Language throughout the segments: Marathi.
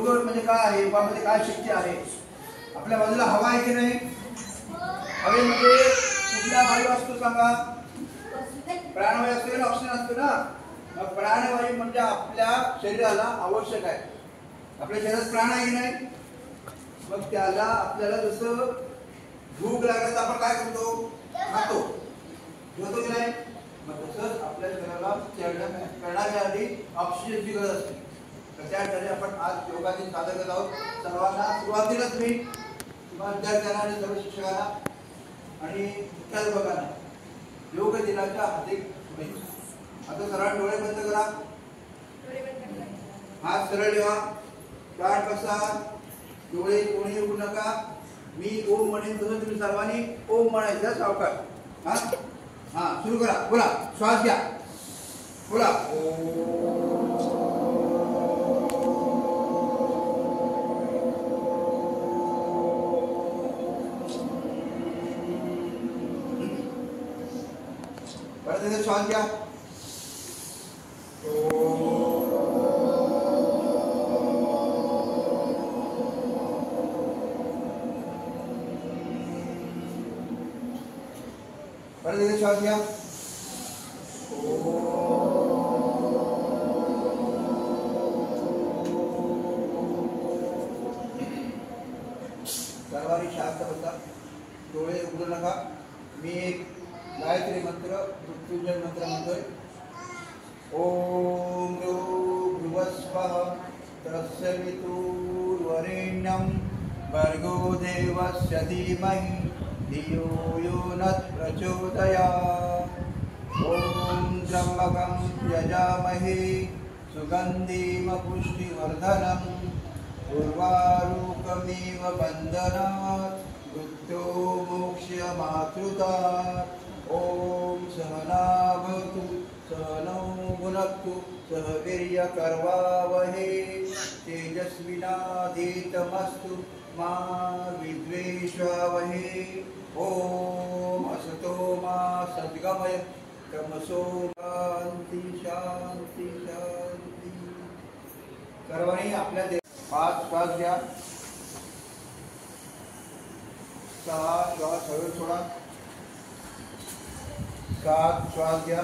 योग म्हणजे काय आहे, योगामध्ये काय शक्ती आहे, आपल्या बाजूला हवा आहे की नाही, हवेमध्ये कुठला वायू असतो सांगा, प्राणवायू असतो ना, ऑक्सिजन असतो ना. मग प्राणवायू म्हणजे आपल्या शरीराला आवश्यक आहे. आपल्या शरीरात प्राण आहे की नाही, मग त्याला आपल्याला जसं भूक लागत आपण काय करतो, खातो, जेवतो की नाही, मग तसंच आपल्या शरीराला करण्यासाठी ऑक्सिजनची गरज असते. तर त्यासाठी आपण आज योगाची साधना करत आहोत. सर्वांना सुरुवातीलाच मी तुम्हाला विद्यार्थ्यांना आणि सर्व शिक्षकांना आणि मुख्याध्यापकांना योग दिनाच्या हार्दिक शुभेच्छा. आता सरळ डोळे बंद करा, हात सरळ ठेवा, गाठ बसा, डोळे कोणी उघडू नका. मी ओम म्हणेन तसं तुम्ही सर्वांनी ओम म्हणायचं सावकाश. हा हा सुरू करा, बोला, श्वास घ्या, बोला परत श्वास घ्या. परत श्वास घ्या. सर्वांनी शांत बसा, डोळे उघडू नका. मी एक गायत्री मंत्र, मृत्युंजय मंत्र म्हणतोय. ओम भूर्भुवस्वः तत्सवितुर्वरेण्यं भर्गो देवस्य धीमहि धियो यो नः प्रचोदयात्. ओम त्र्यंबकं यजामहे सुगन्धिं पुष्टिवर्धनं उर्वारुकमिव बन्धनात् मृत्यो मोक्ष्यमातृतात्. ओम सहना भवतु सहनौ भुनक्तु सह वीर्यकर्वावहै तेजस्विनाधीतमस्तु मा विद्वेषावहै. ओम असतो मा सद्गमय तमसो शांती शांती शांती. सर्वांनी आपल्या 5 श्वास घ्या. 6 श्वास हळू सोडा. 7 श्वास घ्या.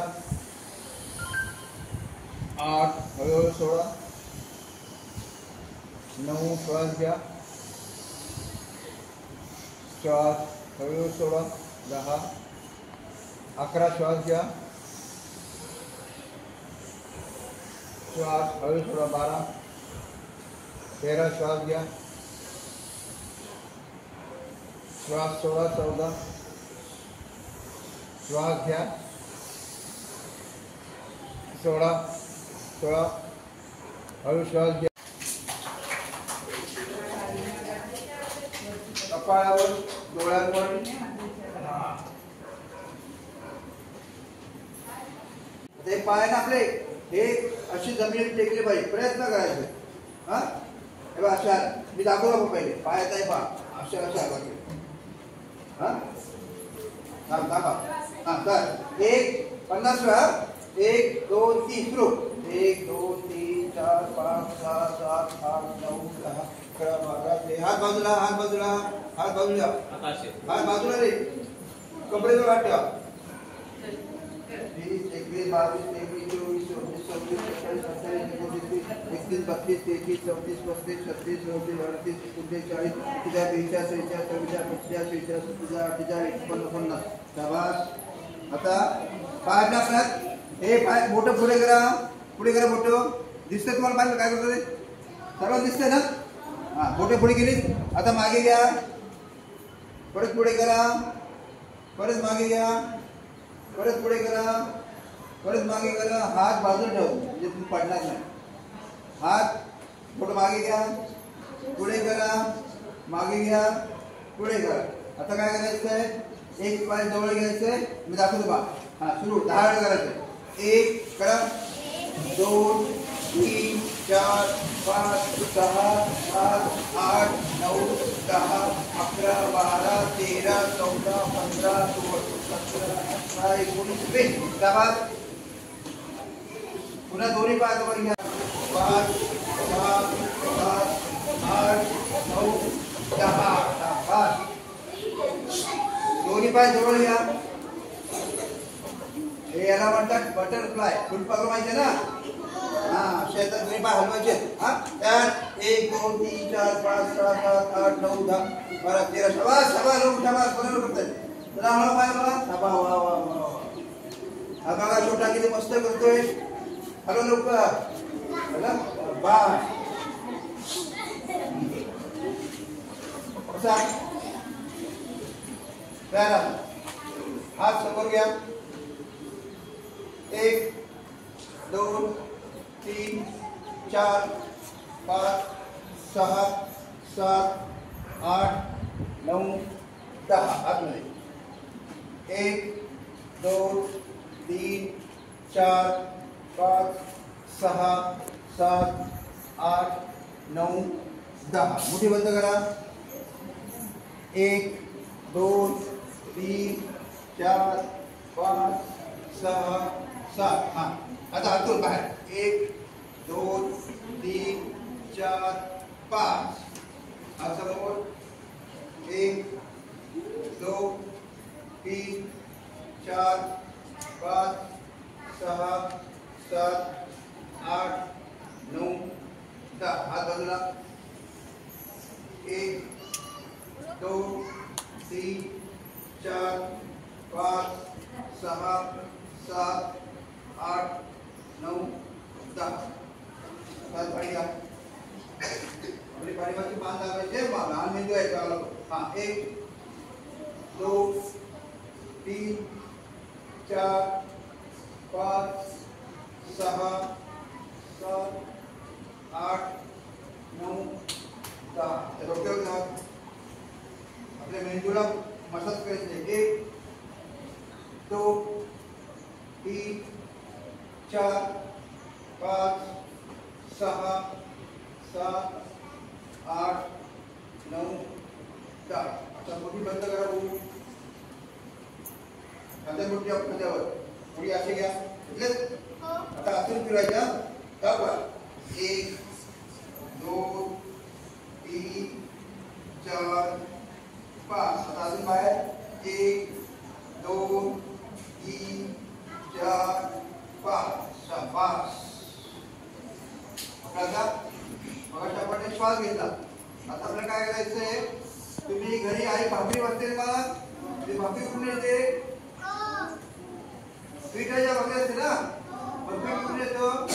8 हळूहळू सोडा. 9 श्वास घ्या. श्वास हळूहळू सोडा. 10. 11 श्वास घ्या. श्वास हळूहळू सोडा. 12. 13 श्वास घ्या. श्वास सोडा. 14. श्वास घ्या. 16. हळू श्वास घ्या. कपाळावर, डोळ्यांवर, ते पाय ना आपले हे अशी जमिनीत टेकले पाहिजे, प्रयत्न करायचे. हा हे बघा, अशा मी दाखवतो पहिले पायात आहे पहा, अशा अशा बाकी. हा दाखवा. हा तर 1 50 वेळा. 1 2 3 सुरू. 1 2 3 4 5 6 7 8 9 10 11 12 13. हात बाजूला, हात बाजूला, हात बाजूला, हात बाजूला रे. कपडे तो वाट ठेवा. 20 21 22 23 24 25 26 27 28 29 30 31 32 33 34 35 36 37 38 39 40 41 42 43 44 45 46 47 48 49 शाबास. आता पाय आपल्यात हे पाय मोठं पुढे करा, पुढे करा. मोठं दिसतंय तुम्हाला पाय काय करतो ते सर्व दिसतंय ना. हा मोठे पुढे गेली. आता मागे घ्या, परत पुढे करा, परत मागे घ्या, परत पुढे करा, परत मागे करा. हात बाजूला ठेव म्हणजे तुम्ही पडणार नाही. हात थोडं मागे घ्या, पुढे करा, मागे घ्या, पुढे करा. आता काय करायचं आहे, एक पाय जवळ घ्यायचंय, मी दाखवतो बा. हा सुरू. 10 वेळा करायचं. 1 करा, 2 3 4 5 6 7 8 9 10 11 12 13 14 15 16 17 18 19 20. शाबास. पुन्हा दोन्ही पाय वर घ्या. 5 6 7 8 9 10 बस. दोन्ही पाय जवळ घ्या. हे याला म्हणतात बटरफ्लाय. फुलपाखरू माहिती ना. हा शेतात दोन्ही पाय हलवायचे. हा त्यात 1 2 3 4 5 6 7 8 9 10 12 13 शाबास शाबास लोक शाबास बरोबर करताय. जरा हळू पाय बघा. शाबा वा वा वा. हा बघा छोटा किती मस्त करतोय. हॅलो लोक बघा बाय. कसा प्यारा हात समोर घ्या. 1 2 3 4 5 6 7 8 9 10 आतमध्ये. 1 2 3 4 5 6 7 8 9 10. मुठी बंद करा. 1 2 3 4 5 6 7. हा आता हातून बाहेर. 1 2 3 4 5. हात समोर. 1 2 3 4 5 6 7 8 9 10. हात बाजूला. 1 2 3 4 5 6 7 8 9 10. हात पाणी घ्या. आपली पाठीमागची मान दाबायचे. लहान मेंदू आहे त्याला. हा 1 2 3 4 5 6 7 8 9 10. डोक्यावर घ्या. आपल्या मेंदूला मसाज करायचे. 1 2 3 4 5 6 7 8 9 10. आता मुठी बंद करा. आता मुठी खांद्यावर. मुठी अशी घ्या. आता आतून फिरायच्या. 1 2 3 4 5. आता अजून बाहेर. 1 2 3 4 5. शाबास. आता आपण श्वास घेतला. आता आपल्याला काय करायचंय. तुम्ही घरी आई भाकरी वाटते मला. ती भाकरी कुठून येते. पिठाच्या भाकरी असते ना. पीठ कुठून येतं.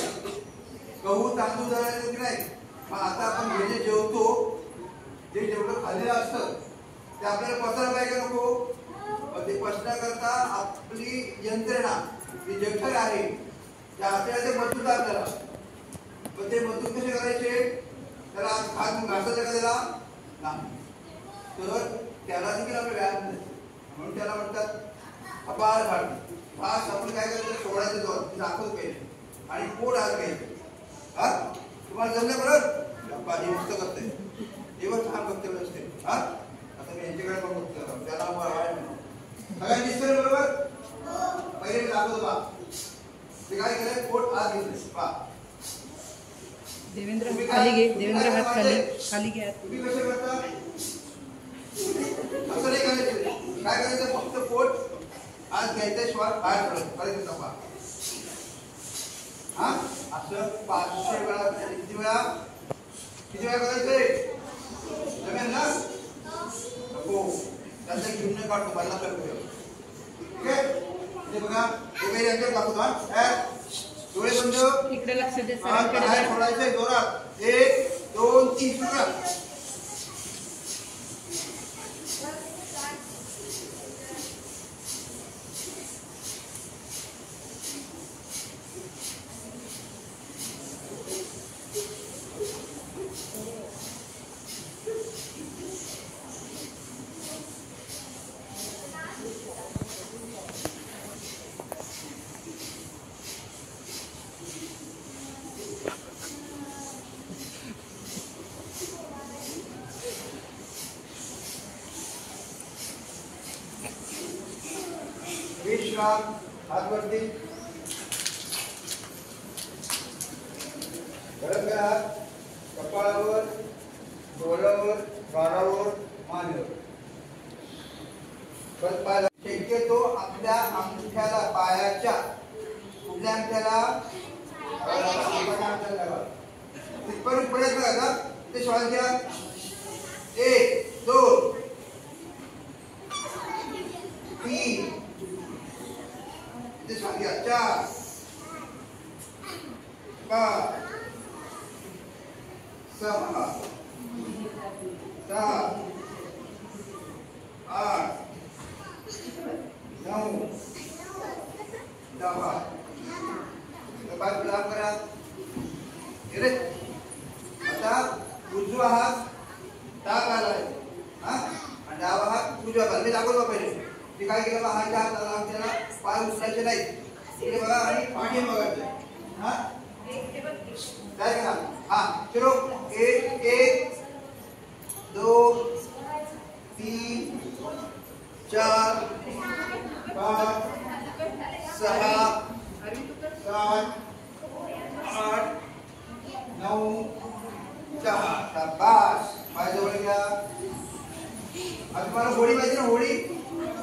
गहू तांदूळ दळायचं की नाही. मग आता आपण हे जे जेवतो. जे जेवढं खाल्लेलं असतं ते आपल्याला पचायला पाहिजे नको. ते पचण्याकरता आपली यंत्रणा जी जठर आहे त्या आपल्याला ते मजबूत आपल्याला. पण ते मजबूत कसे करायचे. त्याला हात घासायचा का त्याला नाही. तर त्याला देखील आपलं व्यायाम नाही. म्हणून त्याला म्हणतात अपार काढणे. फास्ट आपण काय करायचं. सोडायचं जोर दाखवत पाहिजे. आणि पोट आत घ्यायचं. हा तुम्हाला जमलं बरोबर. पाणी मुक्त करते. एवढं छान वक्तव्य असते. हा आता मी यांच्याकडे पण बघतो. त्याला सगळ्यांनी दिसतंय बरोबर. पहिले दाखवतो बा. ते काय केलंय. पोट आत घेतलं. पा देवेंद्र खाली घे. देवेंद्र हात खाली घ्या. तुम्ही कसे करता. असं नाही करायचं. काय करायचं. फक्त पोट आत घ्यायचं. श्वास बाहेर पडायचं. पा हा असं 500 वेळा. किती वेळा करायचंय. जमेल ना. हो त्याचा घेऊन काढतो. मला करतो. ठीक आहे. म्हणजे बघा वगैरे यांच्यावर दाखवतो. डोळे बंद. इकडे लक्ष दे. बाहेर सोडायचंय जोरात. 1 2 3 सुरू. विश्राम. हात वरती. गरम करा. कपाळावर 16वर 12वर मानेवर. परत पायाला शक्यतो आपल्या अंगठ्याला पायाच्या कुठल्या अंगठ्याला तिथपर्यंत पडत का ते श्वास घ्या. 1 2 3 ते श्वास घ्या. 4 5 6 7 8 9 10. पाय लांब करा. आता उजवा हात टाक आलाय आणि डावा हात उजवा बाजूला. मी दाखवतो पहिले मी काय केलं. हात लांब केला. पाय उचलायचे नाही. इकडे बघा आणि पाठी बघायचं. काय करा. चलो 1 2 3 4 5 6 7 8 9 10. शाबास. पाय जवळ घ्या. आता तुम्हाला होळी माहिती ना.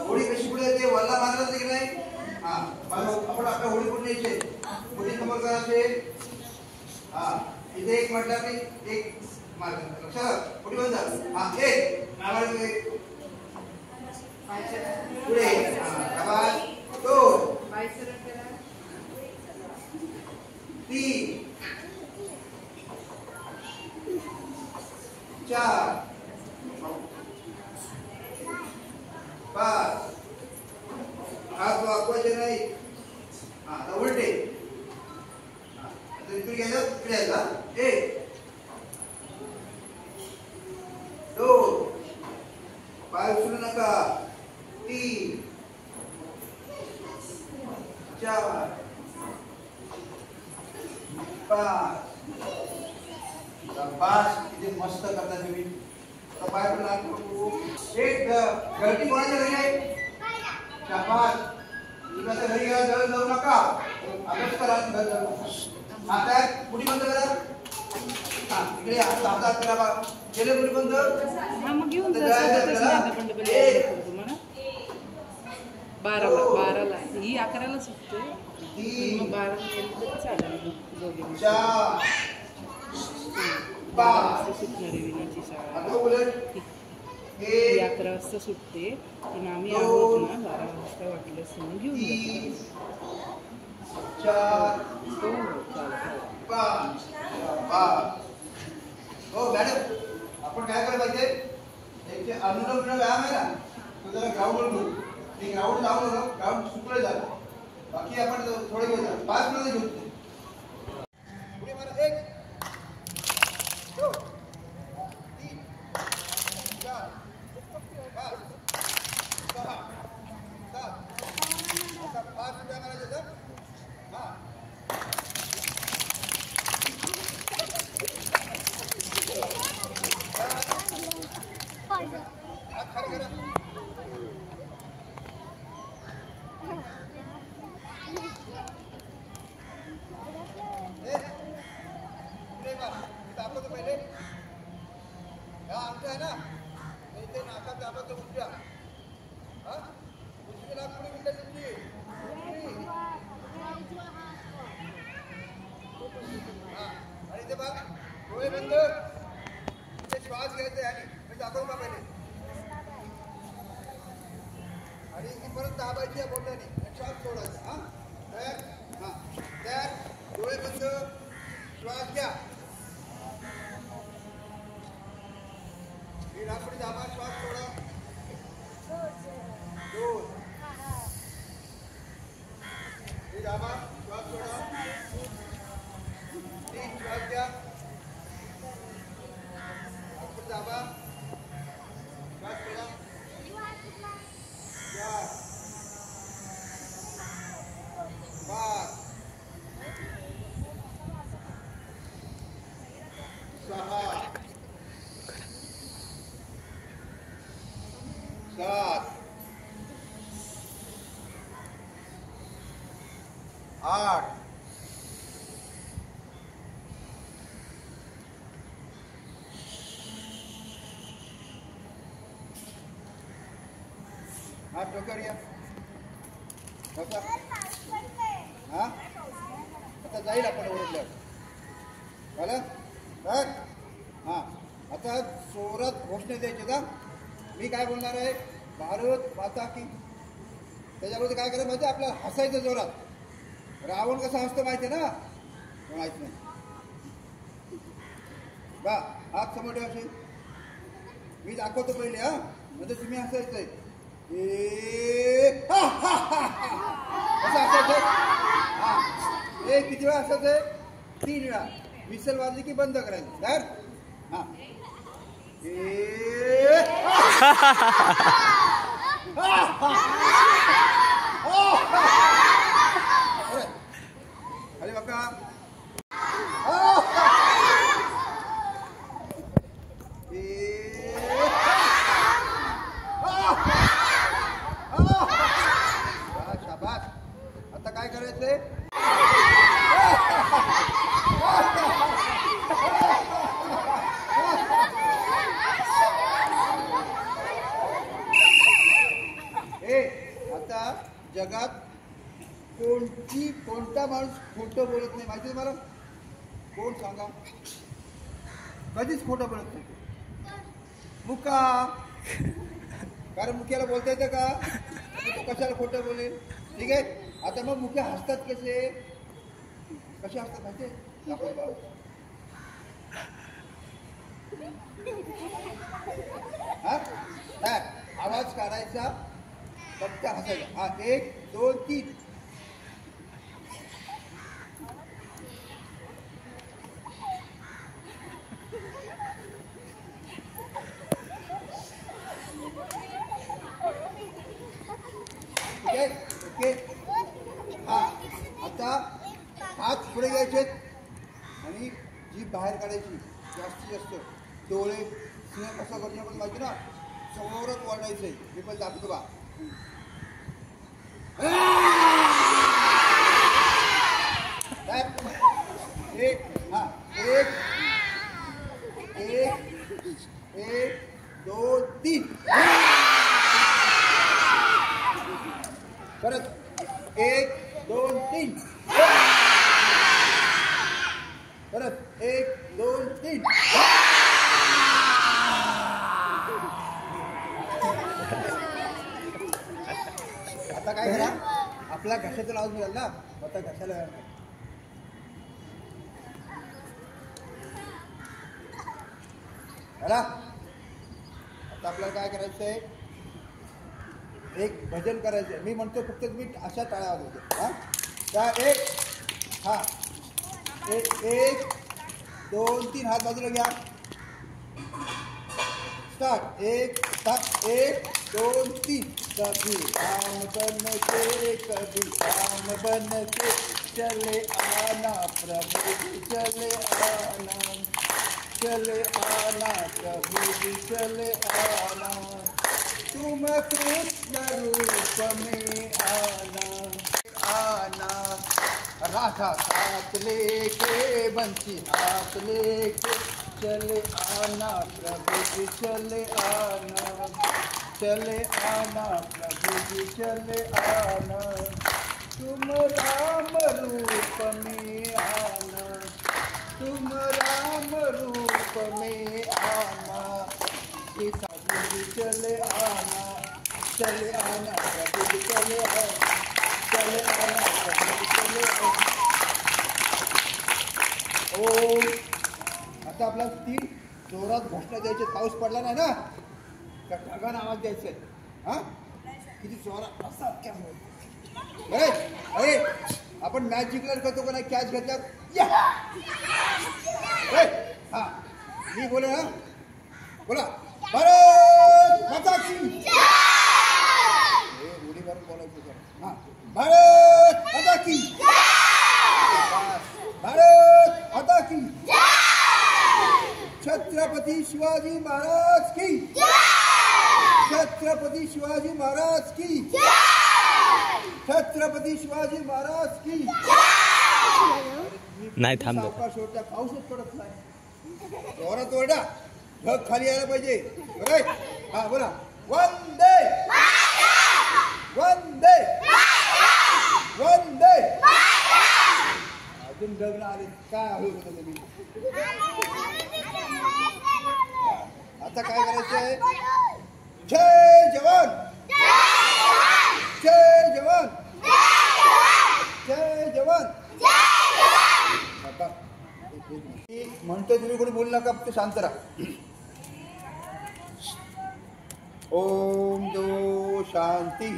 होळी कशी पुढे येते. वल्ला बांधला की नाही. आपण आपल्या होळी पुढे न्यायचे. होळी समोर करायचे. इथे एक म्हटलं की एक मार्ग लक्षात. पुढे बंद. एक पुढे. शाबास. 2 3 4 5. हात वाकवायचे नाही. आता उलटे. आता इकडे घ्यायचं. इकडे यायचा. 1 2 पाय उचलू नका. 3 4 5. शाबास. किती मस्त करता तुम्ही. पाय पण लागतो. एक गळती कोणाच्या घरी आहे. शाबास. तुझ्या घरी गेला जवळ जाऊ नका. अभ्यास करा. घर जाऊ. आता पुढी बंद करा. इकडे हातात करा बा. केले पुढी बंद. मग घेऊन जा. तुम्हाला 12ला ही 11ला सुटते. मग 12ला गेली तर चालेल. 4 5 सुटणार आहे विनाची शाळा. आता उलट. ही 11 वाजता सुटते. पण आम्ही आहोत ना 12 वाजता वाटलं समोर घेऊन जातो. 4 5 हो मॅडम. आपण काय करायला पाहिजे. एक अनुलोम विलोम व्यायाम आहे ना. तो जरा ग्राउंडवर घेऊ. ते ग्राउंड लावून ग्राउंड सुकले झालं. बाकी आपण थोडे घेऊ. 5 मिनिटं घेऊ. पुढे मला 1 2 3 4 5 6 7 5 मिनिटं करायचं. डोळे बंद. श्वास घ्यायचा आणि दाखवू का पहिले. आणि परत दाबायची या बोटाने. श्वास सोडायचा. तयार. डोळे बंद. श्वास घ्या. पुढे दाबा. श्वास सोडा. 2 दाबा. श्वास सोडा. 3 श्वास घ्या. दाबा. श्वास सोडा. 4 5 6 डोक्यावर या बसा. हा आता जाईल आपण ओरडल्यावर झालं तर. हां आता जोरात घोषणा द्यायची का. मी काय बोलणार आहे, भारत माता की. त्याच्यामध्ये काय करायचं माहिती आहे, आपल्याला हसायचं जोरात. रावण कसं हसतं माहिती आहे ना, माहित नाही बा. हात समोर ठेवा असे, मी दाखवतो पहिले. हा म्हणजे तुम्ही हसायचंय. कसं हसायचं. हा हे किती वेळा हसायचंय, 3 वेळा. विसल वाजली की बंद करायचं. तर हा अरे बघा. शाबास. आता काय करायचंय, आता जगात कोणता माणूस खोटं बोलत नाही माहिती आहे मला. कोण सांगा, कधीच खोटं बोलत नाही. मुका. कारण मुख्याला बोलता येतं का, तो कशाला खोटं बोलेल. ठीक आहे. आता मग मुख्य हसतात कसे हसतात माहिती आहे. हा आवाज काढायचा, फक्त हसायचा. हा 1 2 3. ओके. हा आता हात पुढे घ्यायचे आणि जीभ बाहेर काढायची. जास्तीत जास्त डोळे सिंह कसं करण्याबद्दल माहिती ना, समोरच वाढायचंय. मी पण दाखवतो बा. एक 2 3. परत 1 2 3. परत 1 2 3. आता काय करा, आपला घशाचा आवाज मिळाला ना, आता घशाला आता आपल्याला काय करायचंय, एक भजन करायचंय. मी म्हणतो फक्त तुम्ही अशा टाळ्या वाजवतो. हा त्या 1 2 3 हात बाजूला घ्या. स्टार्ट. 1 2 3. कभी काम बन के चले आना प्रभु जी, चले आना प्रभु जी, चले आना. तुम कृष्ण रूप में आना. राधा साथ लेके बंसी हाथ लेके चले आना प्रभु जी, चले आना. चले आना प्रभु जी, चले आना. तुम राम रूप में आना. तुम राम रूप में आना. प्रभु जी चले आना. चले आना प्रभु जी, चले आना. चले आना प्रभु जी, चले आना. ओ आता आपला 3 जोरात घोषणा द्यायचे. पाऊस पडला नाही ना, तर ढगान आवाज द्यायचे. हा किती जोरात असतात क्या. अरे आपण मॅच जिंकल्यावर करतो का नाही, कॅच घेतल्यावर. हा मी बोले ना, बोला. भारत माता की. उडी मारून बोलायचं. हा भारत माता की. भारत माता की. छत्रपती शिवाजी महाराज की. छत्रपती शिवाजी महाराज की. छत्रपती शिवाजी महाराज की. नाही थांब. पाऊसच पडत नाही. जोरात ओरडा, ढग खाली यायला पाहिजे. हा बोला. वंदे वंदे वंदे. अजून गगन आले काय आहे तुम्ही. आता काय करायचंय. जय जवान जय जवान जय जवान. म्हणतो तुम्ही कोणी बोलू नका, फक्त शांत राहा. ओम दो शांती.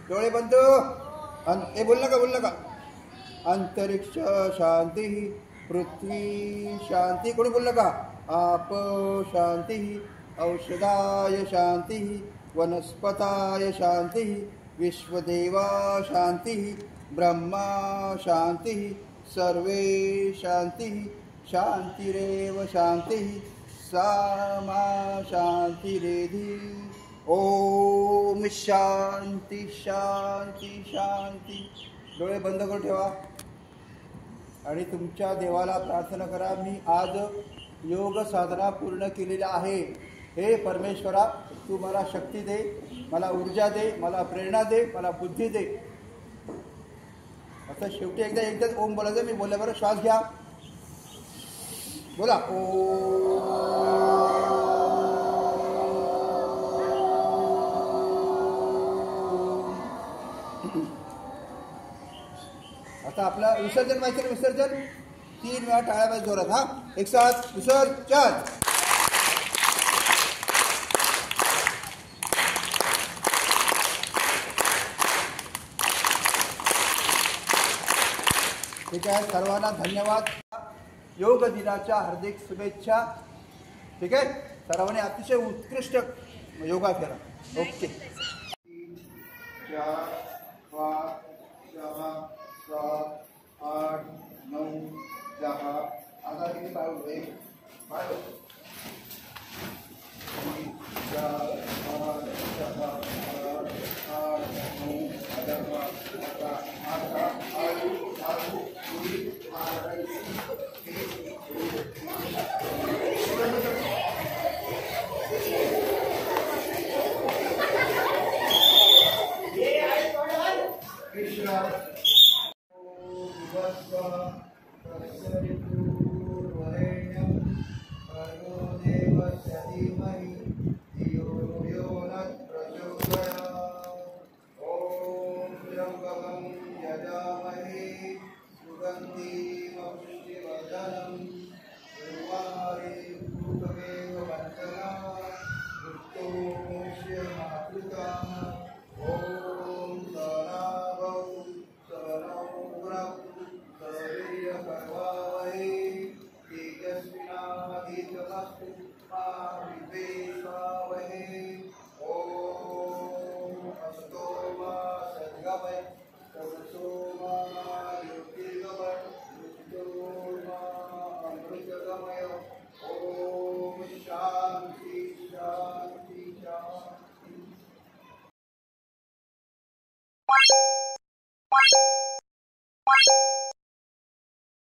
डोळे बंद. हे बोल नका. अंतरिक्ष शांती, पृथ्वी शांती. कोणी बोल नका. आप शांती, औषधाय शांती, वनस्पताय शांती, विश्वदेवा शांती, ब्रह्मा शांती, सर्वे शांती, शांतिरेव शांती, सामा शांतिरेधि. ओम शांती शांती शांती. डोळे बंद करून ठेवा आणि तुमच्या देवाला प्रार्थना करा. मी आज योग साधना पूर्ण केलेली आहे. हे परमेश्वरा, तू मला शक्ती दे, मला ऊर्जा दे, मला प्रेरणा दे, मला बुद्धी दे. आता शेवटी एकदाच ओम बोलायचं. मी बोलल्याबरोबर श्वास घ्या. बोला आता आपला विसर्जन व्हायचं. विसर्जन 3 वेळा टाळ्या पाहिजे जोरात. हा, एक साथ विसर्जन. ठीक आहे, सर्वांना धन्यवाद. योग दिनाच्या हार्दिक शुभेच्छा. ठीक आहे, सर्वांनी अतिशय उत्कृष्ट योगा केला. ओके. 4 5 6 7 8 9 10. आता किती पाय होतो. 1 पाय होतो. 3 4 5 6 7 8 9 10 11 12 13 14